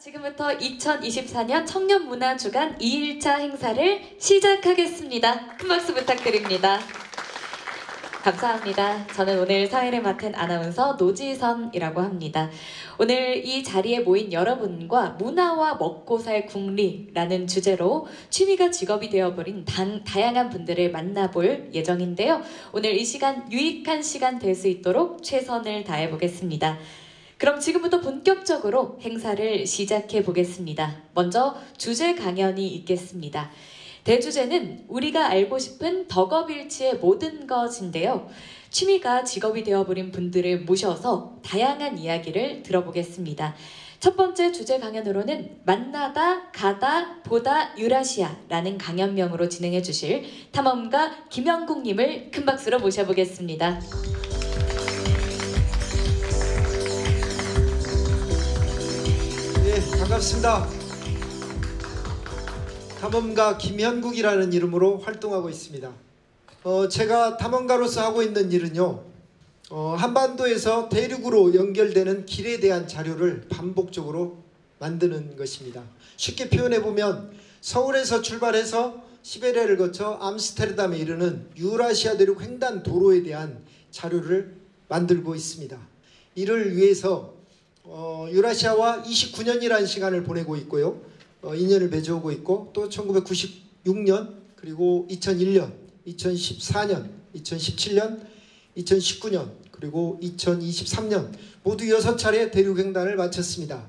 지금부터 2024년 청년문화주간 2일차 행사를 시작하겠습니다. 큰 박수 부탁드립니다. 감사합니다. 저는 오늘 사회를 맡은 아나운서 노지선이라고 합니다. 오늘 이 자리에 모인 여러분과 문화와 먹고살 국리라는 주제로 취미가 직업이 되어버린 다양한 분들을 만나볼 예정인데요. 오늘 이 시간 유익한 시간 될 수 있도록 최선을 다해보겠습니다. 그럼 지금부터 본격적으로 행사를 시작해 보겠습니다. 먼저 주제 강연이 있겠습니다. 대주제는 우리가 알고 싶은 덕업일치의 모든 것인데요. 취미가 직업이 되어버린 분들을 모셔서 다양한 이야기를 들어보겠습니다. 첫 번째 주제 강연으로는 만나다, 가다, 보다 유라시아라는 강연명으로 진행해 주실 탐험가 김영국님을 큰 박수로 모셔보겠습니다. 반갑습니다. 탐험가 김현국이라는 이름으로 활동하고 있습니다. 제가 탐험가로서 하고 있는 일은요, 한반도에서 대륙으로 연결되는 길에 대한 자료를 반복적으로 만드는 것입니다. 쉽게 표현해보면 서울에서 출발해서 시베리아를 거쳐 암스테르담에 이르는 유라시아 대륙 횡단 도로에 대한 자료를 만들고 있습니다. 이를 위해서 유라시아와 29년이라는 시간을 보내고 있고요. 인연을 맺어오고 있고 또 1996년 그리고 2001년, 2014년, 2017년, 2019년 그리고 2023년 모두 6차례 대륙횡단을 마쳤습니다.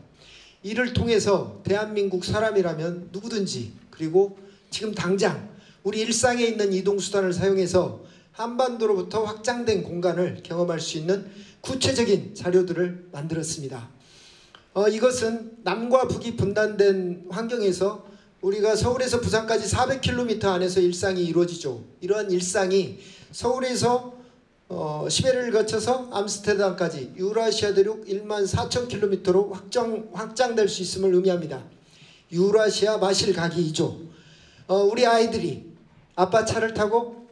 이를 통해서 대한민국 사람이라면 누구든지 그리고 지금 당장 우리 일상에 있는 이동수단을 사용해서 한반도로부터 확장된 공간을 경험할 수 있는 구체적인 자료들을 만들었습니다. 이것은 남과 북이 분단된 환경에서 우리가 서울에서 부산까지 400km 안에서 일상이 이루어지죠. 이러한 일상이 서울에서 시베리아를 거쳐서 암스테르담까지 유라시아 대륙 14,000km로 확장될 수 있음을 의미합니다. 유라시아 마실 가기이죠. 우리 아이들이 아빠 차를 타고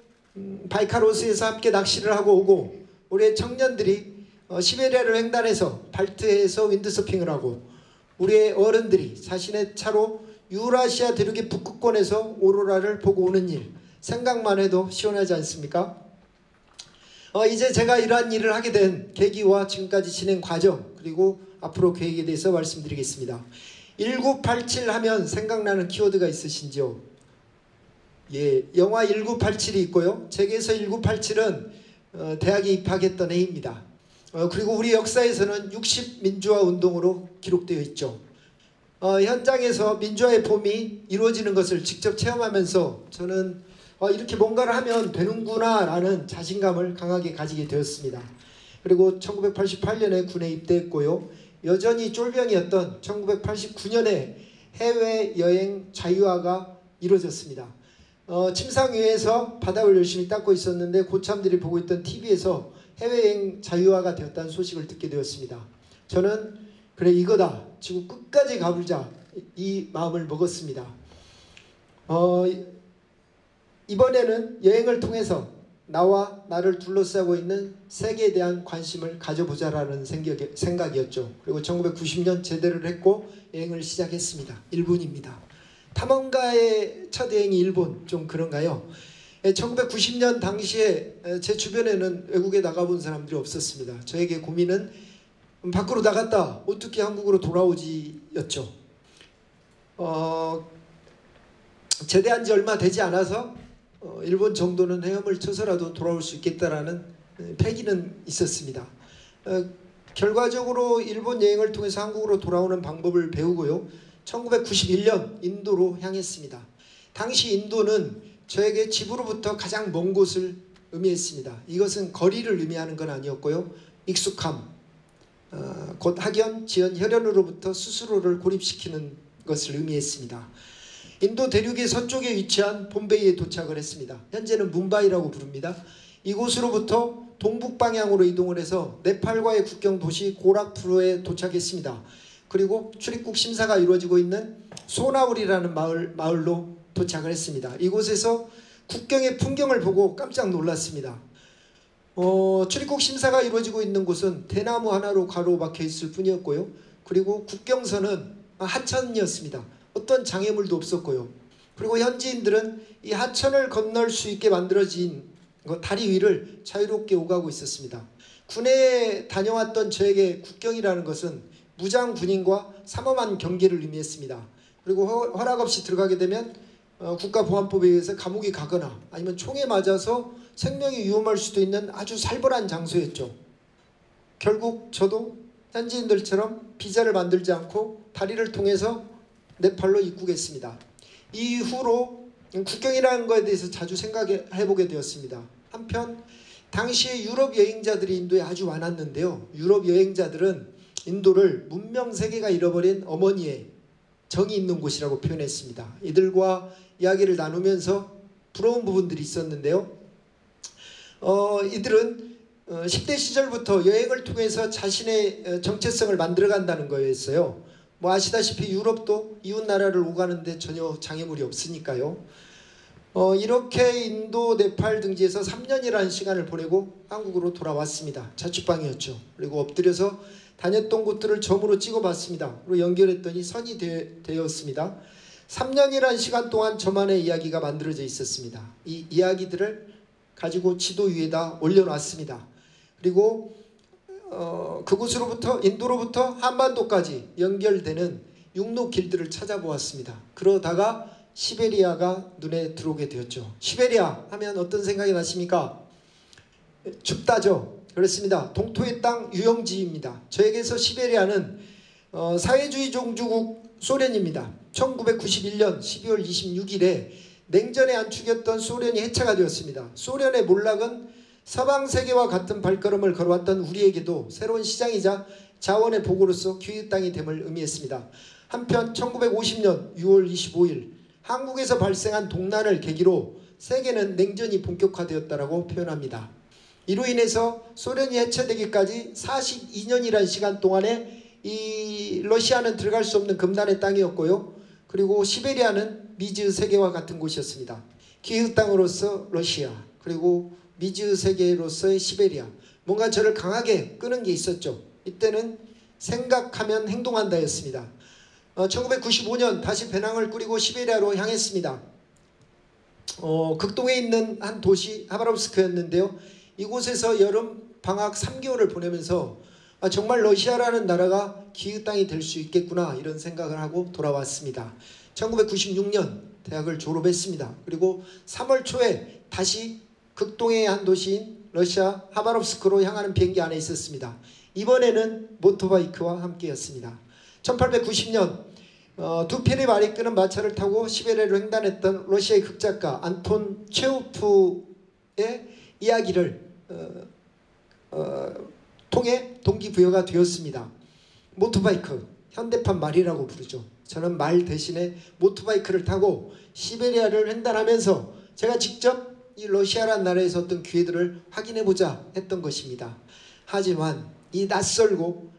바이칼호스에서 함께 낚시를 하고 오고 우리 청년들이 시베리아를 횡단해서 발트해에서 윈드서핑을 하고 우리의 어른들이 자신의 차로 유라시아 대륙의 북극권에서 오로라를 보고 오는 일 생각만 해도 시원하지 않습니까? 이제 제가 이러한 일을 하게 된 계기와 지금까지 진행 과정 그리고 앞으로 계획에 대해서 말씀드리겠습니다. 1987 하면 생각나는 키워드가 있으신지요? 예, 영화 1987이 있고요. 책에서 1987은 대학에 입학했던 해입니다. 그리고 우리 역사에서는 60민주화 운동으로 기록되어 있죠. 현장에서 민주화의 봄이 이루어지는 것을 직접 체험하면서 저는 이렇게 뭔가를 하면 되는구나 라는 자신감을 강하게 가지게 되었습니다. 그리고 1988년에 군에 입대했고요. 여전히 쫄병이었던 1989년에 해외여행 자유화가 이루어졌습니다. 침상위에서 바닥을 열심히 닦고 있었는데 고참들이 보고 있던 TV에서 해외여행 자유화가 되었다는 소식을 듣게 되었습니다. 저는 그래 이거다. 지구 끝까지 가보자. 이 마음을 먹었습니다. 이번에는 여행을 통해서 나와 나를 둘러싸고 있는 세계에 대한 관심을 가져보자라는 생각이었죠. 그리고 1990년 제대를 했고 여행을 시작했습니다. 일본입니다. 탐험가의 첫 여행이 일본 좀 그런가요? 1990년 당시에 제 주변에는 외국에 나가본 사람들이 없었습니다. 저에게 고민은 밖으로 나갔다 어떻게 한국으로 돌아오지 였죠. 제대한 지 얼마 되지 않아서 일본 정도는 헤엄을 쳐서라도 돌아올 수 있겠다라는 패기는 있었습니다. 결과적으로 일본 여행을 통해서 한국으로 돌아오는 방법을 배우고요. 1991년 인도로 향했습니다. 당시 인도는 저에게 집으로부터 가장 먼 곳을 의미했습니다. 이것은 거리를 의미하는 건 아니었고요. 익숙함, 곧 학연, 지연, 혈연으로부터 스스로를 고립시키는 것을 의미했습니다. 인도 대륙의 서쪽에 위치한 봄베이에 도착을 했습니다. 현재는 뭄바이라고 부릅니다. 이곳으로부터 동북 방향으로 이동을 해서 네팔과의 국경 도시 고락푸르에 도착했습니다. 그리고 출입국 심사가 이루어지고 있는 소나울이라는 마을로 도착을 했습니다. 이곳에서 국경의 풍경을 보고 깜짝 놀랐습니다. 출입국 심사가 이루어지고 있는 곳은 대나무 하나로 가로막혀 있을 뿐이었고요. 그리고 국경선은 하천이었습니다. 어떤 장애물도 없었고요. 그리고 현지인들은 이 하천을 건널 수 있게 만들어진 다리 위를 자유롭게 오가고 있었습니다. 군에 다녀왔던 저에게 국경이라는 것은 무장 군인과 삼엄한 경계를 의미했습니다. 그리고 허락 없이 들어가게 되면 국가보안법에 의해서 감옥에 가거나 아니면 총에 맞아서 생명이 위험할 수도 있는 아주 살벌한 장소였죠. 결국 저도 현지인들처럼 비자를 만들지 않고 다리를 통해서 네팔로 입국했습니다. 이후로 국경이라는 것에 대해서 자주 생각해보게 되었습니다. 한편 당시에 유럽 여행자들이 인도에 아주 많았는데요. 유럽 여행자들은 인도를 문명세계가 잃어버린 어머니의 정이 있는 곳이라고 표현했습니다. 이들과 이야기를 나누면서 부러운 부분들이 있었는데요. 이들은 10대 시절부터 여행을 통해서 자신의 정체성을 만들어간다는 거였어요. 뭐 아시다시피 유럽도 이웃 나라를 오가는데 전혀 장애물이 없으니까요. 이렇게 인도, 네팔 등지에서 3년이라는 시간을 보내고 한국으로 돌아왔습니다. 자취방이었죠. 그리고 엎드려서 다녔던 곳들을 점으로 찍어봤습니다. 그리고 연결했더니 선이 되었습니다. 3년이라는 시간 동안 저만의 이야기가 만들어져 있었습니다. 이 이야기들을 가지고 지도 위에다 올려놨습니다. 그리고 그곳으로부터 인도로부터 한반도까지 연결되는 육로 길들을 찾아보았습니다. 그러다가 시베리아가 눈에 들어오게 되었죠. 시베리아 하면 어떤 생각이 나십니까? 춥다죠. 그렇습니다. 동토의 땅 유영지입니다. 저에게서 시베리아는 사회주의 종주국 소련입니다. 1991년 12월 26일에 냉전에 안축였던 소련이 해체가 되었습니다. 소련의 몰락은 서방 세계와 같은 발걸음을 걸어왔던 우리에게도 새로운 시장이자 자원의 보고로서 기회 땅이 됨을 의미했습니다. 한편 1950년 6월 25일 한국에서 발생한 동난을 계기로 세계는 냉전이 본격화되었다고 표현합니다. 이로 인해서 소련이 해체되기까지 42년이라는 시간 동안에 이 러시아는 들어갈 수 없는 금단의 땅이었고요. 그리고 시베리아는 미즈 세계와 같은 곳이었습니다. 기후 땅으로서 러시아, 그리고 미즈 세계로서의 시베리아. 뭔가 저를 강하게 끄는 게 있었죠. 이때는 생각하면 행동한다였습니다. 1995년 다시 배낭을 꾸리고 시베리아로 향했습니다. 극동에 있는 한 도시 하바롭스크였는데요. 이곳에서 여름 방학 3개월을 보내면서 정말 러시아라는 나라가 기후 땅이 될 수 있겠구나 이런 생각을 하고 돌아왔습니다. 1996년 대학을 졸업했습니다. 그리고 3월 초에 다시 극동의 한 도시인 러시아 하바롭스크로 향하는 비행기 안에 있었습니다. 이번에는 모토바이크와 함께였습니다. 1890년 두 편의 말이 끄는 마차를 타고 시베리아로 횡단했던 러시아의 극작가 안톤 체호프의 이야기를 통해 동기부여가 되었습니다. 모토바이크, 현대판 말이라고 부르죠. 저는 말 대신에 모토바이크를 타고 시베리아를 횡단하면서 제가 직접 이 러시아라는 나라에서 어떤 기회들을 확인해보자 했던 것입니다. 하지만 이 낯설고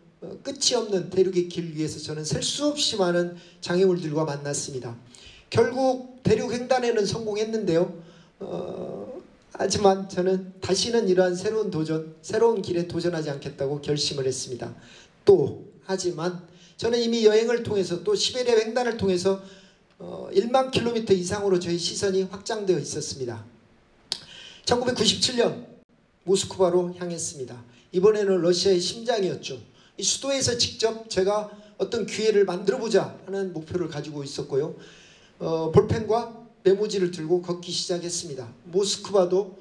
끝이 없는 대륙의 길 위에서 저는 셀 수 없이 많은 장애물들과 만났습니다. 결국 대륙 횡단에는 성공했는데요. 하지만 저는 다시는 이러한 새로운 도전, 새로운 길에 도전하지 않겠다고 결심을 했습니다. 하지만 저는 이미 여행을 통해서 또 시베리아 횡단을 통해서 1만 킬로미터 이상으로 저희 시선이 확장되어 있었습니다. 1997년 모스크바로 향했습니다. 이번에는 러시아의 심장이었죠. 이 수도에서 직접 제가 어떤 기회를 만들어보자 하는 목표를 가지고 있었고요. 볼펜과 메모지를 들고 걷기 시작했습니다. 모스크바도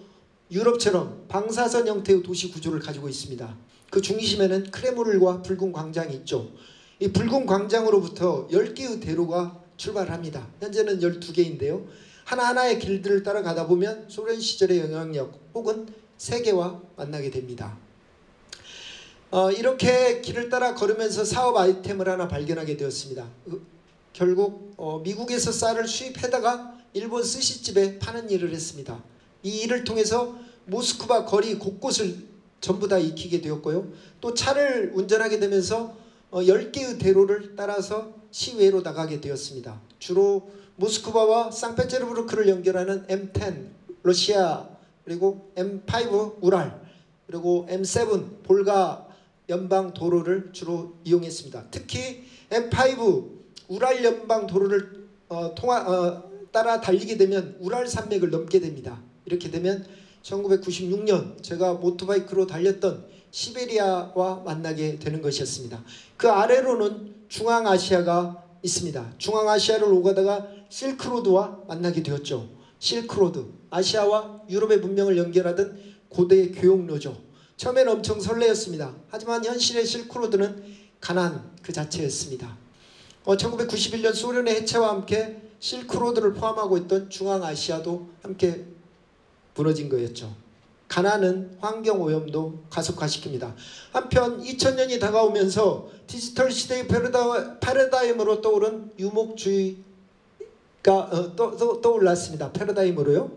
유럽처럼 방사선 형태의 도시 구조를 가지고 있습니다. 그 중심에는 크레물과 붉은 광장이 있죠. 이 붉은 광장으로부터 10개의 대로가 출발합니다. 현재는 12개인데요. 하나하나의 길들을 따라가다 보면 소련 시절의 영향력 혹은 세계와 만나게 됩니다. 이렇게 길을 따라 걸으면서 사업 아이템을 하나 발견하게 되었습니다. 결국 미국에서 쌀을 수입해다가 일본 스시집에 파는 일을 했습니다. 이 일을 통해서 모스크바 거리 곳곳을 전부 다 익히게 되었고요. 또 차를 운전하게 되면서 10개의 대로를 따라서 시외로 나가게 되었습니다. 주로 모스크바와 상페테르부르크를 연결하는 M10 러시아, 그리고 M5 우랄, 그리고 M7 볼가 연방 도로를 주로 이용했습니다. 특히 M5 우랄 연방 도로를 따라 달리게 되면 우랄 산맥을 넘게 됩니다. 이렇게 되면 1996년 제가 모토바이크로 달렸던 시베리아와 만나게 되는 것이었습니다. 그 아래로는 중앙아시아가 있습니다. 중앙아시아를 오가다가 실크로드와 만나게 되었죠. 실크로드, 아시아와 유럽의 문명을 연결하던 고대 교역로죠. 처음에는 엄청 설레었습니다. 하지만 현실의 실크로드는 가난 그 자체였습니다. 1991년 소련의 해체와 함께 실크로드를 포함하고 있던 중앙아시아도 함께 무너진 거였죠. 가난은 환경오염도 가속화시킵니다. 한편 2000년이 다가오면서 디지털 시대의 패러다임으로 떠오른 유목주의가 떠올랐습니다. 패러다임으로요.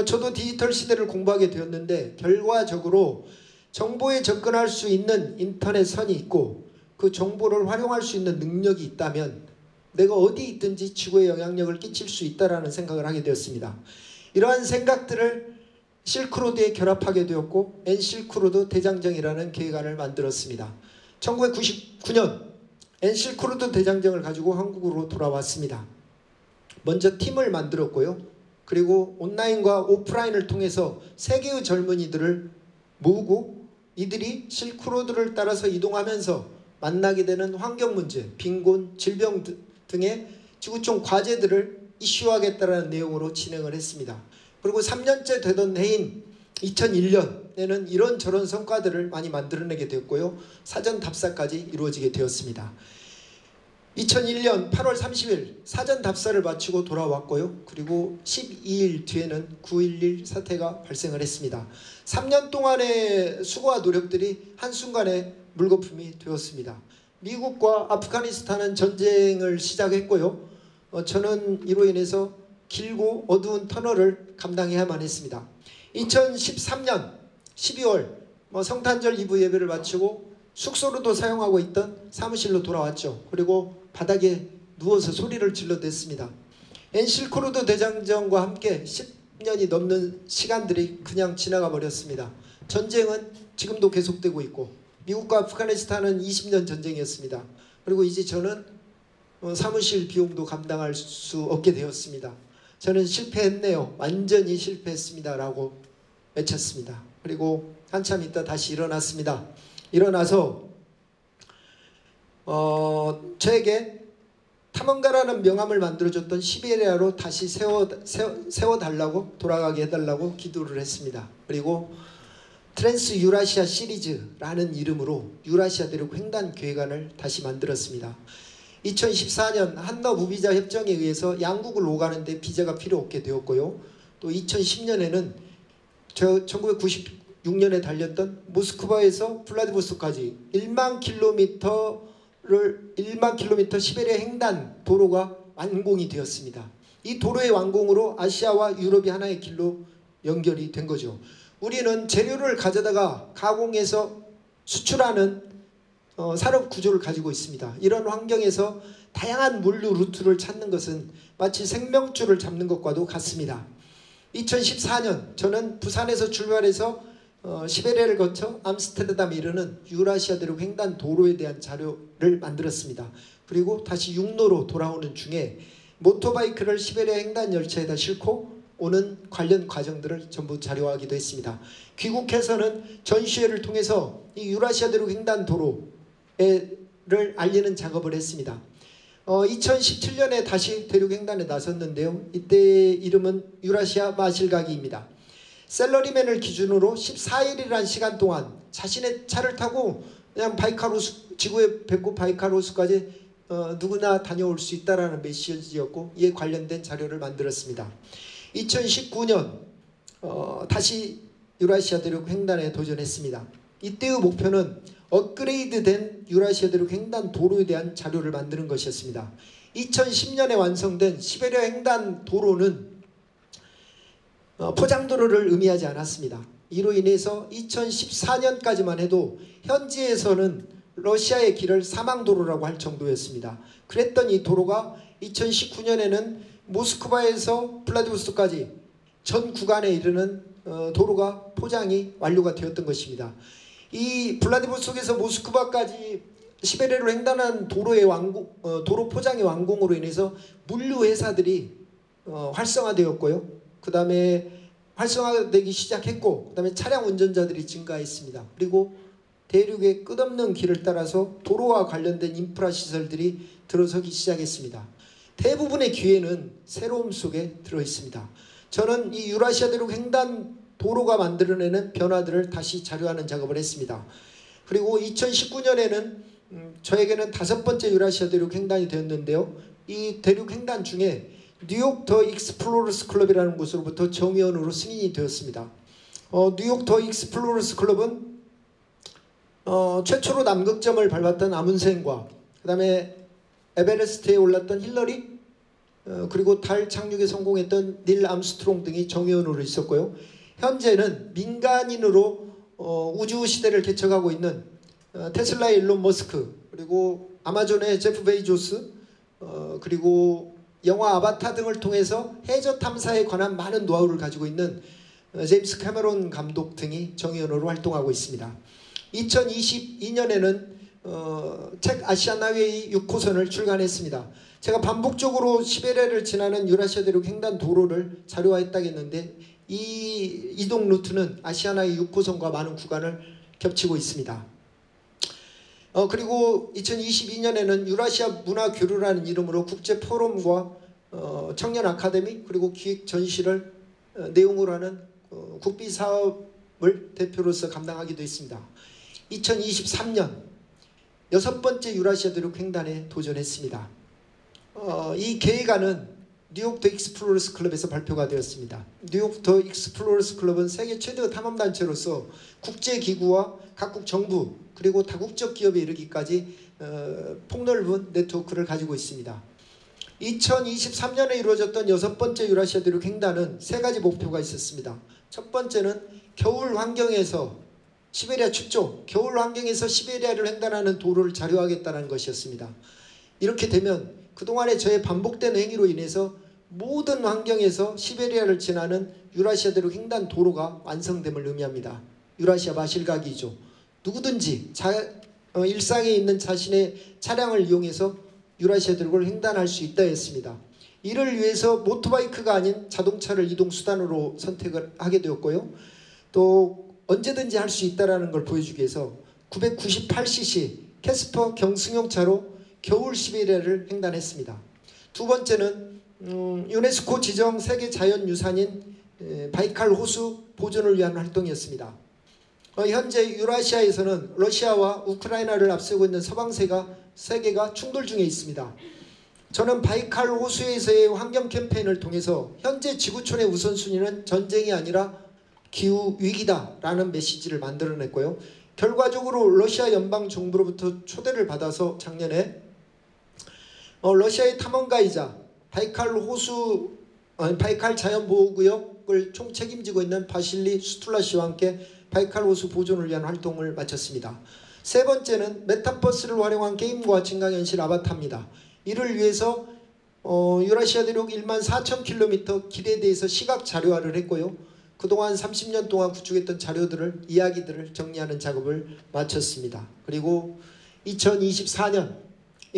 저도 디지털 시대를 공부하게 되었는데 결과적으로 정보에 접근할 수 있는 인터넷 선이 있고 그 정보를 활용할 수 있는 능력이 있다면 내가 어디 있든지 지구에 영향력을 끼칠 수 있다라는 생각을 하게 되었습니다. 이러한 생각들을 실크로드에 결합하게 되었고 N실크로드 대장정이라는 계획안을 만들었습니다. 1999년 N실크로드 대장정을 가지고 한국으로 돌아왔습니다. 먼저 팀을 만들었고요. 그리고 온라인과 오프라인을 통해서 세계의 젊은이들을 모으고 이들이 실크로드를 따라서 이동하면서 만나게 되는 환경 문제, 빈곤, 질병 등의 지구촌 과제들을 이슈화하겠다는 내용으로 진행을 했습니다. 그리고 3년째 되던 해인 2001년에는 이런저런 성과들을 많이 만들어내게 되었고요. 사전 답사까지 이루어지게 되었습니다. 2001년 8월 30일 사전 답사를 마치고 돌아왔고요. 그리고 12일 뒤에는 9.11 사태가 발생을 했습니다. 3년 동안의 수고와 노력들이 한순간에 물거품이 되었습니다. 미국과 아프가니스탄은 전쟁을 시작했고요. 저는 이로 인해서 길고 어두운 터널을 감당해야만 했습니다. 2013년 12월 성탄절 이브 예배를 마치고 숙소로도 사용하고 있던 사무실로 돌아왔죠. 그리고 바닥에 누워서 소리를 질러댔습니다. N실크로드 대장정과 함께 10년이 넘는 시간들이 그냥 지나가 버렸습니다. 전쟁은 지금도 계속되고 있고 미국과 아프가니스탄은 20년 전쟁이었습니다. 그리고 이제 저는 사무실 비용도 감당할 수 없게 되었습니다. 저는 실패했네요. 완전히 실패했습니다. 라고 외쳤습니다. 그리고 한참 있다 다시 일어났습니다. 일어나서 저에게 탐험가라는 명함을 만들어줬던 시베리아로 다시 세워달라고 돌아가게 해달라고 기도를 했습니다. 그리고 트랜스 유라시아 시리즈라는 이름으로 유라시아 대륙 횡단 계획안을 다시 만들었습니다. 2014년 한너 무비자 협정에 의해서 양국을 오가는데 비자가 필요 없게 되었고요. 또 2010년에는 1996년에 달렸던 모스크바에서 블라디보스토크까지 1만 킬로미터 시베리아 횡단 도로가 완공이 되었습니다. 이 도로의 완공으로 아시아와 유럽이 하나의 길로 연결이 된 거죠. 우리는 재료를 가져다가 가공해서 수출하는 산업 구조를 가지고 있습니다. 이런 환경에서 다양한 물류 루트를 찾는 것은 마치 생명줄을 잡는 것과도 같습니다. 2014년 저는 부산에서 출발해서 시베리아를 거쳐 암스테르담에 이르는 유라시아 대륙 횡단 도로에 대한 자료를 만들었습니다. 그리고 다시 육로로 돌아오는 중에 모토바이크를 시베리아 횡단 열차에다 싣고 오는 관련 과정들을 전부 자료화하기도 했습니다. 귀국해서는 전시회를 통해서 이 유라시아 대륙 횡단 도로를 알리는 작업을 했습니다. 2017년에 다시 대륙 횡단에 나섰는데요. 이때의 이름은 유라시아 마실가기입니다. 셀러리맨을 기준으로 14일이라는 시간 동안 자신의 차를 타고 그냥 바이카로스, 지구의 배꼽 바이카로스까지 누구나 다녀올 수 있다라는 메시지였고 이에 관련된 자료를 만들었습니다. 2019년 다시 유라시아 대륙 횡단에 도전했습니다. 이때의 목표는 업그레이드된 유라시아 대륙 횡단 도로에 대한 자료를 만드는 것이었습니다. 2010년에 완성된 시베리아 횡단 도로는 포장도로를 의미하지 않았습니다. 이로 인해서 2014년까지만 해도 현지에서는 러시아의 길을 사망도로라고 할 정도였습니다. 그랬던 이 도로가 2019년에는 모스크바에서 블라디보스토크까지 전 구간에 이르는 도로가 포장이 완료가 되었던 것입니다. 이 블라디보스토크에서 모스크바까지 시베리아로 횡단한 도로 포장의 완공으로 인해서 물류 회사들이 활성화되었고요. 그 다음에 활성화되기 시작했고, 그 다음에 차량 운전자들이 증가했습니다. 그리고 대륙의 끝없는 길을 따라서 도로와 관련된 인프라 시설들이 들어서기 시작했습니다. 대부분의 기회는 새로움 속에 들어 있습니다. 저는 이 유라시아 대륙 횡단 도로가 만들어내는 변화들을 다시 자료하는 작업을 했습니다. 그리고 2019년에는 저에게는 5번째 유라시아 대륙 횡단이 되었는데요. 이 대륙 횡단 중에 뉴욕 더 익스플로러스 클럽이라는 곳으로부터 정위원으로 승인이 되었습니다. 뉴욕 더 익스플로러스 클럽은 최초로 남극점을 밟았던 아문센과 그 다음에 에베레스트에 올랐던 힐러리, 그리고 달 착륙에 성공했던 닐 암스트롱 등이 정위원으로 있었고요. 현재는 민간인으로 우주 시대를 개척하고 있는 테슬라의 일론 머스크, 그리고 아마존의 제프 베이조스, 그리고 영화 아바타 등을 통해서 해저 탐사에 관한 많은 노하우를 가지고 있는 제임스 캐머런 감독 등이 정위원으로 활동하고 있습니다. 2022년에는 책 아시아나웨이 6호선을 출간했습니다. 제가 반복적으로 시베리아를 지나는 유라시아 대륙 횡단 도로를 자료화했다겠는데 이 이동 루트는 아시아나웨이 6호선과 많은 구간을 겹치고 있습니다. 그리고 2022년에는 유라시아 문화교류라는 이름으로 국제 포럼과 청년 아카데미, 그리고 기획 전시를 내용으로 하는 국비 사업을 대표로서 감당하기도 했습니다. 2023년 6번째 유라시아 대륙 횡단에 도전했습니다. 이 계획안은 뉴욕 더 익스플로러스 클럽에서 발표가 되었습니다. 뉴욕 더 익스플로러스 클럽은 세계 최대 탐험단체로서 국제기구와 각국 정부 그리고 다국적 기업에 이르기까지 폭넓은 네트워크를 가지고 있습니다. 2023년에 이루어졌던 6번째 유라시아 대륙 횡단은 3가지 목표가 있었습니다. 첫 번째는 겨울 환경에서 시베리아 춥죠. 겨울 환경에서 시베리아를 횡단하는 도로를 자료하겠다는 것이었습니다. 이렇게 되면 그동안의 저의 반복된 행위로 인해서 모든 환경에서 시베리아를 지나는 유라시아 대륙 횡단 도로가 완성됨을 의미합니다. 유라시아 마실가기죠. 누구든지 일상에 있는 자신의 차량을 이용해서 유라시아 대륙을 횡단할 수 있다 했습니다. 이를 위해서 모토바이크가 아닌 자동차를 이동수단으로 선택을 하게 되었고요. 또 언제든지 할 수 있다는 걸 보여주기 위해서 998cc 캐스퍼 경승용 차로 겨울 시베리아를 횡단했습니다. 두 번째는 유네스코 지정 세계 자연유산인 바이칼 호수 보존을 위한 활동이었습니다. 현재 유라시아에서는 러시아와 우크라이나를 앞세우고 있는 서방 세계가 충돌 중에 있습니다. 저는 바이칼 호수에서의 환경 캠페인을 통해서 현재 지구촌의 우선순위는 전쟁이 아니라 기후위기다라는 메시지를 만들어냈고요. 결과적으로 러시아 연방정부로부터 초대를 받아서 작년에 러시아의 탐험가이자 바이칼 자연보호구역을 총책임지고 있는 바실리 수툴라 씨와 함께 바이칼 호수 보존을 위한 활동을 마쳤습니다. 세 번째는 메타버스를 활용한 게임과 증강현실 아바타입니다. 이를 위해서 유라시아 대륙 14,000km 길에 대해서 시각 자료화를 했고요. 그동안 30년 동안 구축했던 이야기들을 정리하는 작업을 마쳤습니다. 그리고 2024년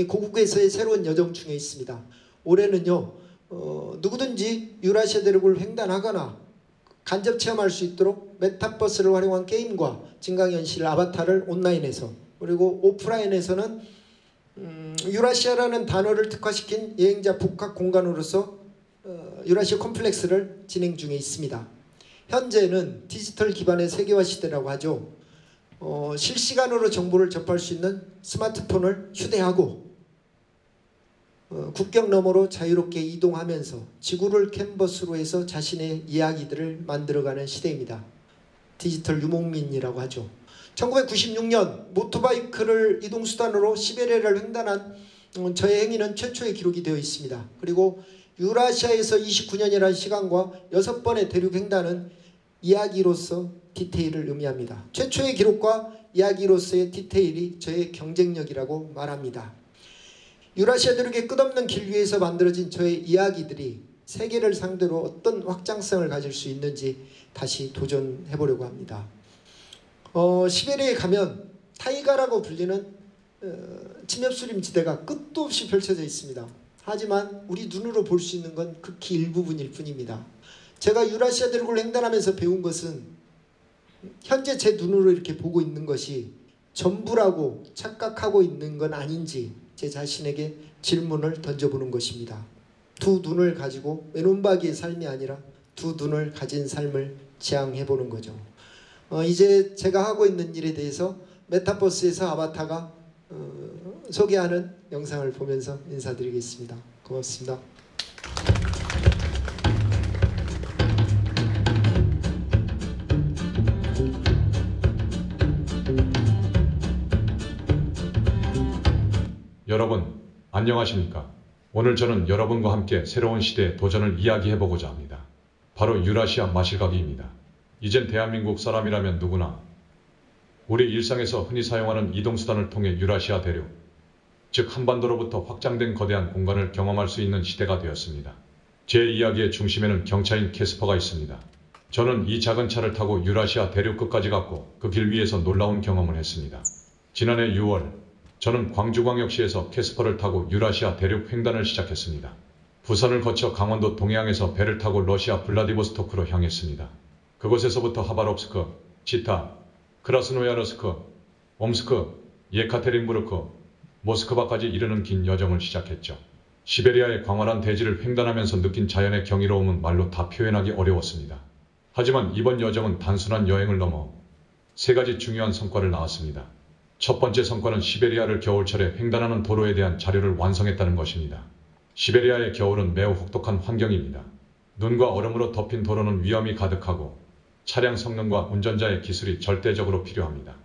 고국에서의 새로운 여정 중에 있습니다. 올해는요, 누구든지 유라시아 대륙을 횡단하거나 간접 체험할 수 있도록 메타버스를 활용한 게임과 증강현실 아바타를 온라인에서, 그리고 오프라인에서는 유라시아라는 단어를 특화시킨 여행자 복합 공간으로서 유라시아 컴플렉스를 진행 중에 있습니다. 현재는 디지털 기반의 세계화 시대라고 하죠. 실시간으로 정보를 접할 수 있는 스마트폰을 휴대하고 국경 너머로 자유롭게 이동하면서 지구를 캔버스로 해서 자신의 이야기들을 만들어가는 시대입니다. 디지털 유목민이라고 하죠. 1996년 모토바이크를 이동수단으로 시베리아를 횡단한 저의 행위는 최초의 기록이 되어 있습니다. 그리고 유라시아에서 29년이라는 시간과 6번의 대륙 횡단은 이야기로서 디테일을 의미합니다. 최초의 기록과 이야기로서의 디테일이 저의 경쟁력이라고 말합니다. 유라시아 대륙의 끝없는 길 위에서 만들어진 저의 이야기들이 세계를 상대로 어떤 확장성을 가질 수 있는지 다시 도전해보려고 합니다. 시베리아에 가면 타이가라고 불리는 침엽수림지대가 끝도 없이 펼쳐져 있습니다. 하지만 우리 눈으로 볼 수 있는 건 극히 일부분일 뿐입니다. 제가 유라시아 대륙을 횡단하면서 배운 것은 현재 제 눈으로 이렇게 보고 있는 것이 전부라고 착각하고 있는 건 아닌지 제 자신에게 질문을 던져보는 것입니다. 두 눈을 가지고 외눈박이의 삶이 아니라 두 눈을 가진 삶을 지향해보는 거죠. 이제 제가 하고 있는 일에 대해서 메타버스에서 아바타가 소개하는 영상을 보면서 인사드리겠습니다. 고맙습니다. 여러분, 안녕하십니까? 오늘 저는 여러분과 함께 새로운 시대의 도전을 이야기해보고자 합니다. 바로 유라시아 마실가기입니다. 이젠 대한민국 사람이라면 누구나 우리 일상에서 흔히 사용하는 이동수단을 통해 유라시아 대륙, 즉 한반도로부터 확장된 거대한 공간을 경험할 수 있는 시대가 되었습니다. 제 이야기의 중심에는 경차인 캐스퍼가 있습니다. 저는 이 작은 차를 타고 유라시아 대륙 끝까지 갔고 그 길 위에서 놀라운 경험을 했습니다. 지난해 6월 저는 광주광역시에서 캐스퍼를 타고 유라시아 대륙 횡단을 시작했습니다. 부산을 거쳐 강원도 동해안에서 배를 타고 러시아 블라디보스토크로 향했습니다. 그곳에서부터 하바롭스크, 치타, 크라스노야르스크, 옴스크, 예카테린부르크, 모스크바까지 이르는 긴 여정을 시작했죠. 시베리아의 광활한 대지를 횡단하면서 느낀 자연의 경이로움은 말로 다 표현하기 어려웠습니다. 하지만 이번 여정은 단순한 여행을 넘어 세 가지 중요한 성과를 낳았습니다. 첫 번째 성과는 시베리아를 겨울철에 횡단하는 도로에 대한 자료를 완성했다는 것입니다. 시베리아의 겨울은 매우 혹독한 환경입니다. 눈과 얼음으로 덮인 도로는 위험이 가득하고 차량 성능과 운전자의 기술이 절대적으로 필요합니다.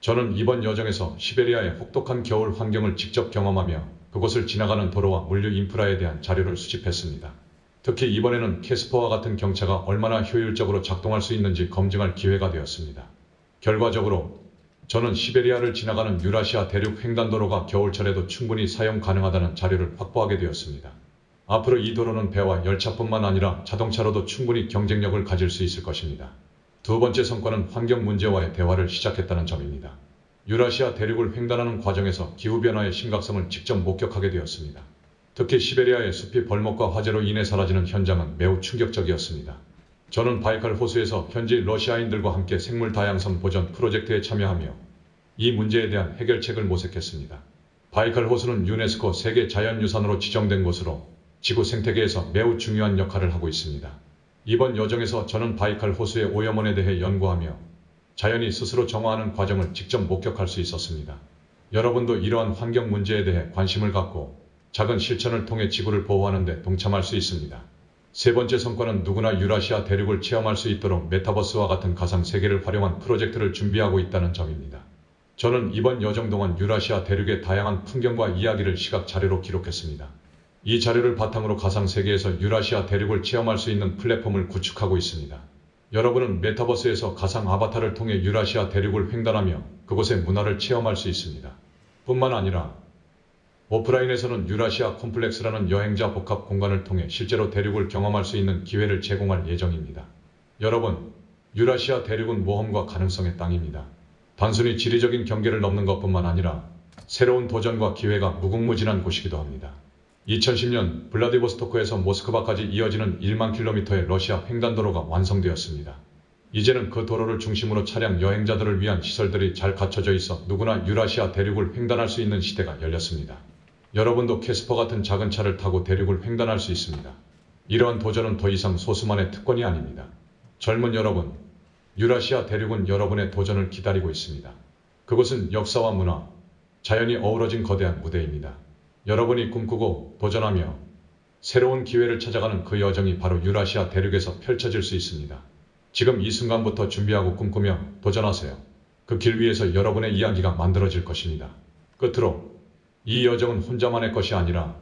저는 이번 여정에서 시베리아의 혹독한 겨울 환경을 직접 경험하며 그곳을 지나가는 도로와 물류 인프라에 대한 자료를 수집했습니다. 특히 이번에는 캐스퍼와 같은 경차가 얼마나 효율적으로 작동할 수 있는지 검증할 기회가 되었습니다. 결과적으로 저는 시베리아를 지나가는 유라시아 대륙 횡단도로가 겨울철에도 충분히 사용 가능하다는 자료를 확보하게 되었습니다. 앞으로 이 도로는 배와 열차뿐만 아니라 자동차로도 충분히 경쟁력을 가질 수 있을 것입니다. 두 번째 성과는 환경 문제와의 대화를 시작했다는 점입니다. 유라시아 대륙을 횡단하는 과정에서 기후변화의 심각성을 직접 목격하게 되었습니다. 특히 시베리아의 숲이 벌목과 화재로 인해 사라지는 현장은 매우 충격적이었습니다. 저는 바이칼 호수에서 현지 러시아인들과 함께 생물 다양성 보전 프로젝트에 참여하며 이 문제에 대한 해결책을 모색했습니다. 바이칼 호수는 유네스코 세계 자연유산으로 지정된 곳으로 지구 생태계에서 매우 중요한 역할을 하고 있습니다. 이번 여정에서 저는 바이칼 호수의 오염원에 대해 연구하며 자연이 스스로 정화하는 과정을 직접 목격할 수 있었습니다. 여러분도 이러한 환경 문제에 대해 관심을 갖고 작은 실천을 통해 지구를 보호하는 데 동참할 수 있습니다. 세 번째 성과는 누구나 유라시아 대륙을 체험할 수 있도록 메타버스와 같은 가상 세계를 활용한 프로젝트를 준비하고 있다는 점입니다. 저는 이번 여정 동안 유라시아 대륙의 다양한 풍경과 이야기를 시각 자료로 기록했습니다. 이 자료를 바탕으로 가상 세계에서 유라시아 대륙을 체험할 수 있는 플랫폼을 구축하고 있습니다. 여러분은 메타버스에서 가상 아바타를 통해 유라시아 대륙을 횡단하며 그곳의 문화를 체험할 수 있습니다. 뿐만 아니라 오프라인에서는 유라시아 콤플렉스라는 여행자 복합 공간을 통해 실제로 대륙을 경험할 수 있는 기회를 제공할 예정입니다. 여러분, 유라시아 대륙은 모험과 가능성의 땅입니다. 단순히 지리적인 경계를 넘는 것뿐만 아니라 새로운 도전과 기회가 무궁무진한 곳이기도 합니다. 2010년 블라디보스토크에서 모스크바까지 이어지는 1만 킬로미터의 러시아 횡단도로가 완성되었습니다. 이제는 그 도로를 중심으로 차량 여행자들을 위한 시설들이 잘 갖춰져 있어 누구나 유라시아 대륙을 횡단할 수 있는 시대가 열렸습니다. 여러분도 캐스퍼 같은 작은 차를 타고 대륙을 횡단할 수 있습니다. 이러한 도전은 더 이상 소수만의 특권이 아닙니다. 젊은 여러분, 유라시아 대륙은 여러분의 도전을 기다리고 있습니다. 그곳은 역사와 문화, 자연이 어우러진 거대한 무대입니다. 여러분이 꿈꾸고 도전하며 새로운 기회를 찾아가는 그 여정이 바로 유라시아 대륙에서 펼쳐질 수 있습니다. 지금 이 순간부터 준비하고 꿈꾸며 도전하세요. 그 길 위에서 여러분의 이야기가 만들어질 것입니다. 끝으로 이 여정은 혼자만의 것이 아니라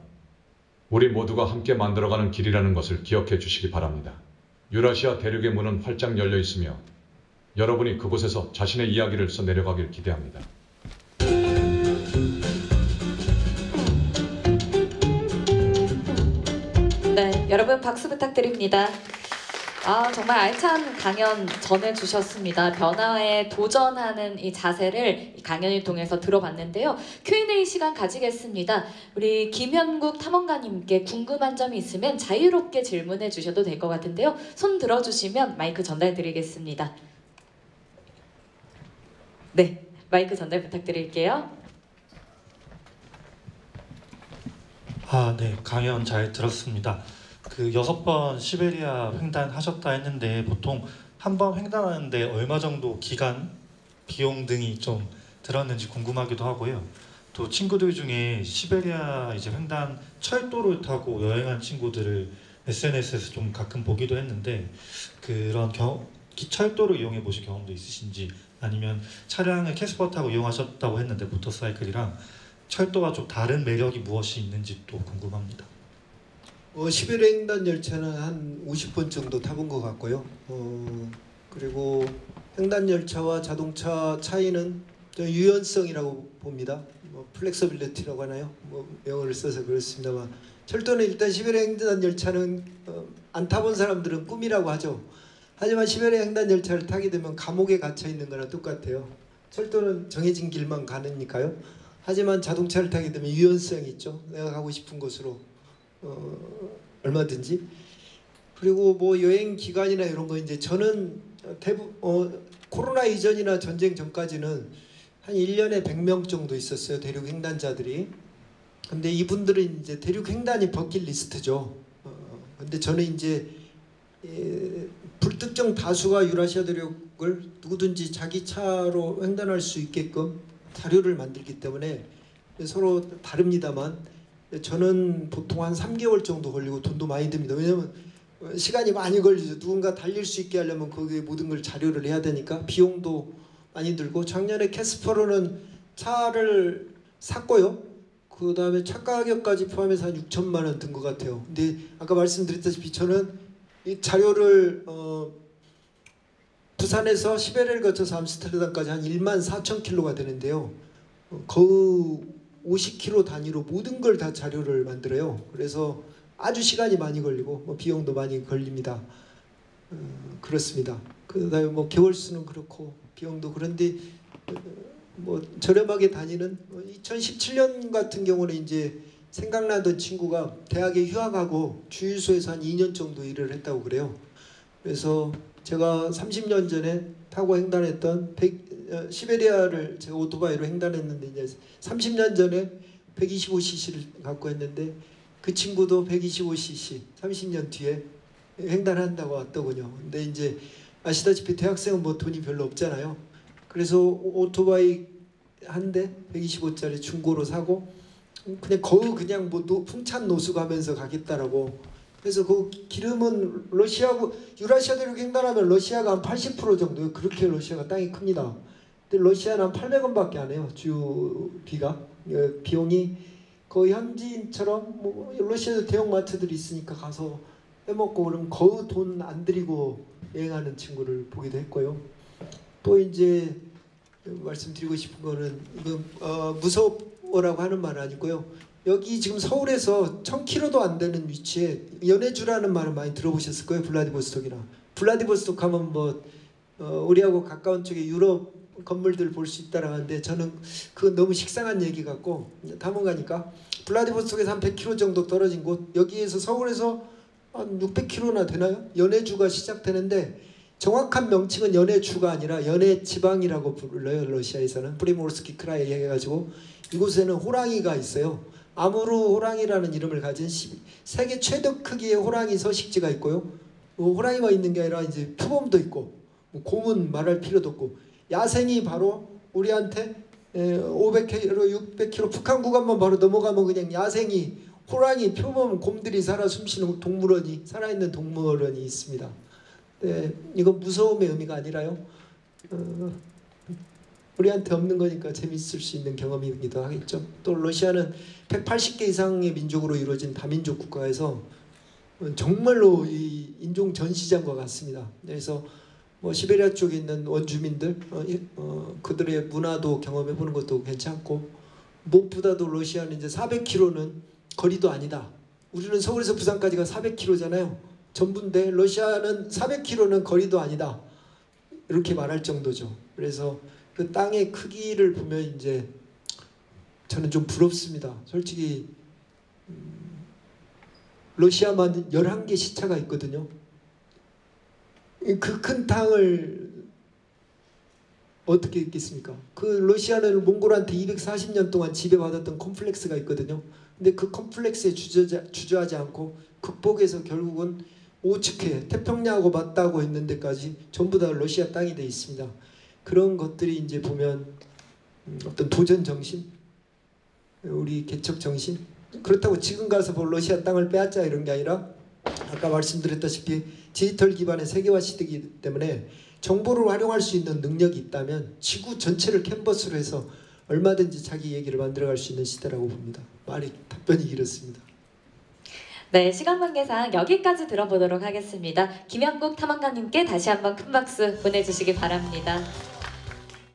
우리 모두가 함께 만들어가는 길이라는 것을 기억해 주시기 바랍니다. 유라시아 대륙의 문은 활짝 열려 있으며 여러분이 그곳에서 자신의 이야기를 써 내려가길 기대합니다. 네, 여러분 박수 부탁드립니다. 정말 알찬 강연 전해주셨습니다. 변화에 도전하는 이 자세를 이 강연을 통해서 들어봤는데요. Q&A 시간 가지겠습니다. 우리 김현국 탐험가님께 궁금한 점이 있으면 자유롭게 질문해 주셔도 될 것 같은데요. 손 들어주시면 마이크 전달드리겠습니다. 네, 마이크 전달 부탁드릴게요. 네, 강연 잘 들었습니다. 그 6번 시베리아 횡단 하셨다 했는데 보통 한 번 횡단하는데 얼마 정도 기간, 비용 등이 좀 들었는지 궁금하기도 하고요. 또 친구들 중에 시베리아 이제 횡단 철도를 타고 여행한 친구들을 SNS에서 좀 가끔 보기도 했는데 그런 철도를 이용해 보신 경험도 있으신지 아니면 차량을 캐스퍼 타고 이용하셨다고 했는데 모터사이클이랑 철도와 좀 다른 매력이 무엇이 있는지 또 궁금합니다. 시베리아 횡단 열차는 한 50번 정도 타본 것 같고요. 그리고 횡단 열차와 자동차 차이는 유연성이라고 봅니다. 플렉서빌리티라고 하나요? 영어를 써서 그렇습니다만 철도는 일단 시베리아 횡단 열차는 안 타본 사람들은 꿈이라고 하죠. 하지만 시베리아 횡단 열차를 타게 되면 감옥에 갇혀 있는 거나 똑같아요. 철도는 정해진 길만 가니까요. 하지만 자동차를 타게 되면 유연성이 있죠. 내가 가고 싶은 곳으로 얼마든지. 그리고 뭐 여행 기간이나 이런 거 이제 저는 코로나 이전이나 전쟁 전까지는 한 1년에 100명 정도 있었어요. 대륙 횡단자들이. 근데 이분들은 이제 대륙 횡단이 버킷리스트죠. 근데 저는 이제 불특정 다수가 유라시아 대륙을 누구든지 자기 차로 횡단할 수 있게끔 자료를 만들기 때문에 서로 다릅니다만 저는 보통 한 3개월 정도 걸리고 돈도 많이 듭니다. 왜냐하면 시간이 많이 걸리죠. 누군가 달릴 수 있게 하려면 거기에 모든 걸 자료를 해야 되니까 비용도 많이 들고 작년에 캐스퍼로는 차를 샀고요. 그 다음에 차 가격까지 포함해서 한 6천만 원 든 것 같아요. 근데 아까 말씀드렸다시피 저는 이 자료를 부산에서 시베리아를 거쳐서 암스테르담까지 한 1만 4천 킬로가 되는데요. 거의 50km 단위로 모든 걸 다 자료를 만들어요. 그래서 아주 시간이 많이 걸리고 비용도 많이 걸립니다. 그렇습니다. 그다음에 뭐 개월수는 그렇고 비용도 그런데 뭐 저렴하게 다니는 2017년 같은 경우는 이제 생각나던 친구가 대학에 휴학하고 주유소에서 한 2년 정도 일을 했다고 그래요. 그래서 제가 30년 전에 타고 횡단했던 시베리아를 제가 오토바이로 횡단했는데 이제 30년 전에 125cc를 갖고 했는데 그 친구도 125cc 30년 뒤에 횡단한다고 왔더군요. 근데 이제 아시다시피 대학생은 뭐 돈이 별로 없잖아요. 그래서 오토바이 한 대 125짜리 중고로 사고 그냥 거의 그냥 뭐 풍찬 노수 가면서 가겠다라고. 그래서 그 기름은 러시아고 유라시아 대륙 횡단하면 러시아가 한 80% 정도 그렇게 러시아가 땅이 큽니다. 근데 러시아는 한 800원밖에 안 해요. 주유비가 비용이 거의 현지인처럼 뭐 러시아도 대형 마트들이 있으니까 가서 해먹고 그러면 거의 돈 안 들이고 여행하는 친구를 보기도 했고요. 또 이제 말씀드리고 싶은 거는 이거 무서워라고 하는 말은 아니고요. 여기 지금 서울에서 1000km도 안 되는 위치에 연해주라는 말을 많이 들어보셨을 거예요. 블라디보스톡이나. 블라디보스톡 하면 뭐 우리하고 가까운 쪽에 유럽 건물들 볼 수 있다라고 하는데 저는 그건 너무 식상한 얘기 같고 탐험가니까 블라디보스톡에서 한 100km 정도 떨어진 곳 여기에서 서울에서 한 600km나 되나요? 연해주가 시작되는데 정확한 명칭은 연해주가 아니라 연해지방이라고 불러요. 러시아에서는 프리모르스키 크라이 해가지고 이곳에는 호랑이가 있어요. 아무르 호랑이라는 이름을 가진 세계 최대 크기의 호랑이 서식지가 있고요. 호랑이만 있는 게 아니라 이제 표범도 있고 곰은 말할 필요도 없고 야생이 바로 우리한테 500km, 600km 북한 구간만 바로 넘어가면 그냥 야생이 호랑이, 표범, 곰들이 살아 숨쉬는 동물원이 살아있는 동물원이 있습니다. 네, 이건 무서움의 의미가 아니라요. 우리한테 없는 거니까 재밌을 수 있는 경험이기도 하겠죠. 또 러시아는 180개 이상의 민족으로 이루어진 다민족 국가에서 정말로 이 인종 전시장과 같습니다. 그래서 뭐 시베리아 쪽에 있는 원주민들 그들의 문화도 경험해보는 것도 괜찮고 무엇보다도 러시아는 이제 400km는 거리도 아니다. 우리는 서울에서 부산까지가 400km잖아요. 전부인데 러시아는 400km는 거리도 아니다. 이렇게 말할 정도죠. 그래서 그 땅의 크기를 보면 이제 저는 좀 부럽습니다. 솔직히 러시아만 11개 시차가 있거든요. 그 큰 땅을 어떻게 있겠습니까? 그 러시아는 몽골한테 240년 동안 지배받았던 컴플렉스가 있거든요. 근데 그 컴플렉스에 주저하지 않고 극복해서 결국은 오츠케, 태평양하고 맞닿고 있는 데까지 전부 다 러시아 땅이 돼 있습니다. 그런 것들이 이제 보면 어떤 도전 정신, 우리 개척 정신. 그렇다고 지금 가서 뭐 러시아 땅을 빼앗자 이런 게 아니라 아까 말씀드렸다시피 디지털 기반의 세계화 시대이기 때문에 정보를 활용할 수 있는 능력이 있다면 지구 전체를 캔버스로 해서 얼마든지 자기 얘기를 만들어갈 수 있는 시대라고 봅니다. 답변이 이렇습니다. 네, 시간 관계상 여기까지 들어보도록 하겠습니다. 김영국 탐험가님께 다시 한번 큰 박수 보내주시기 바랍니다.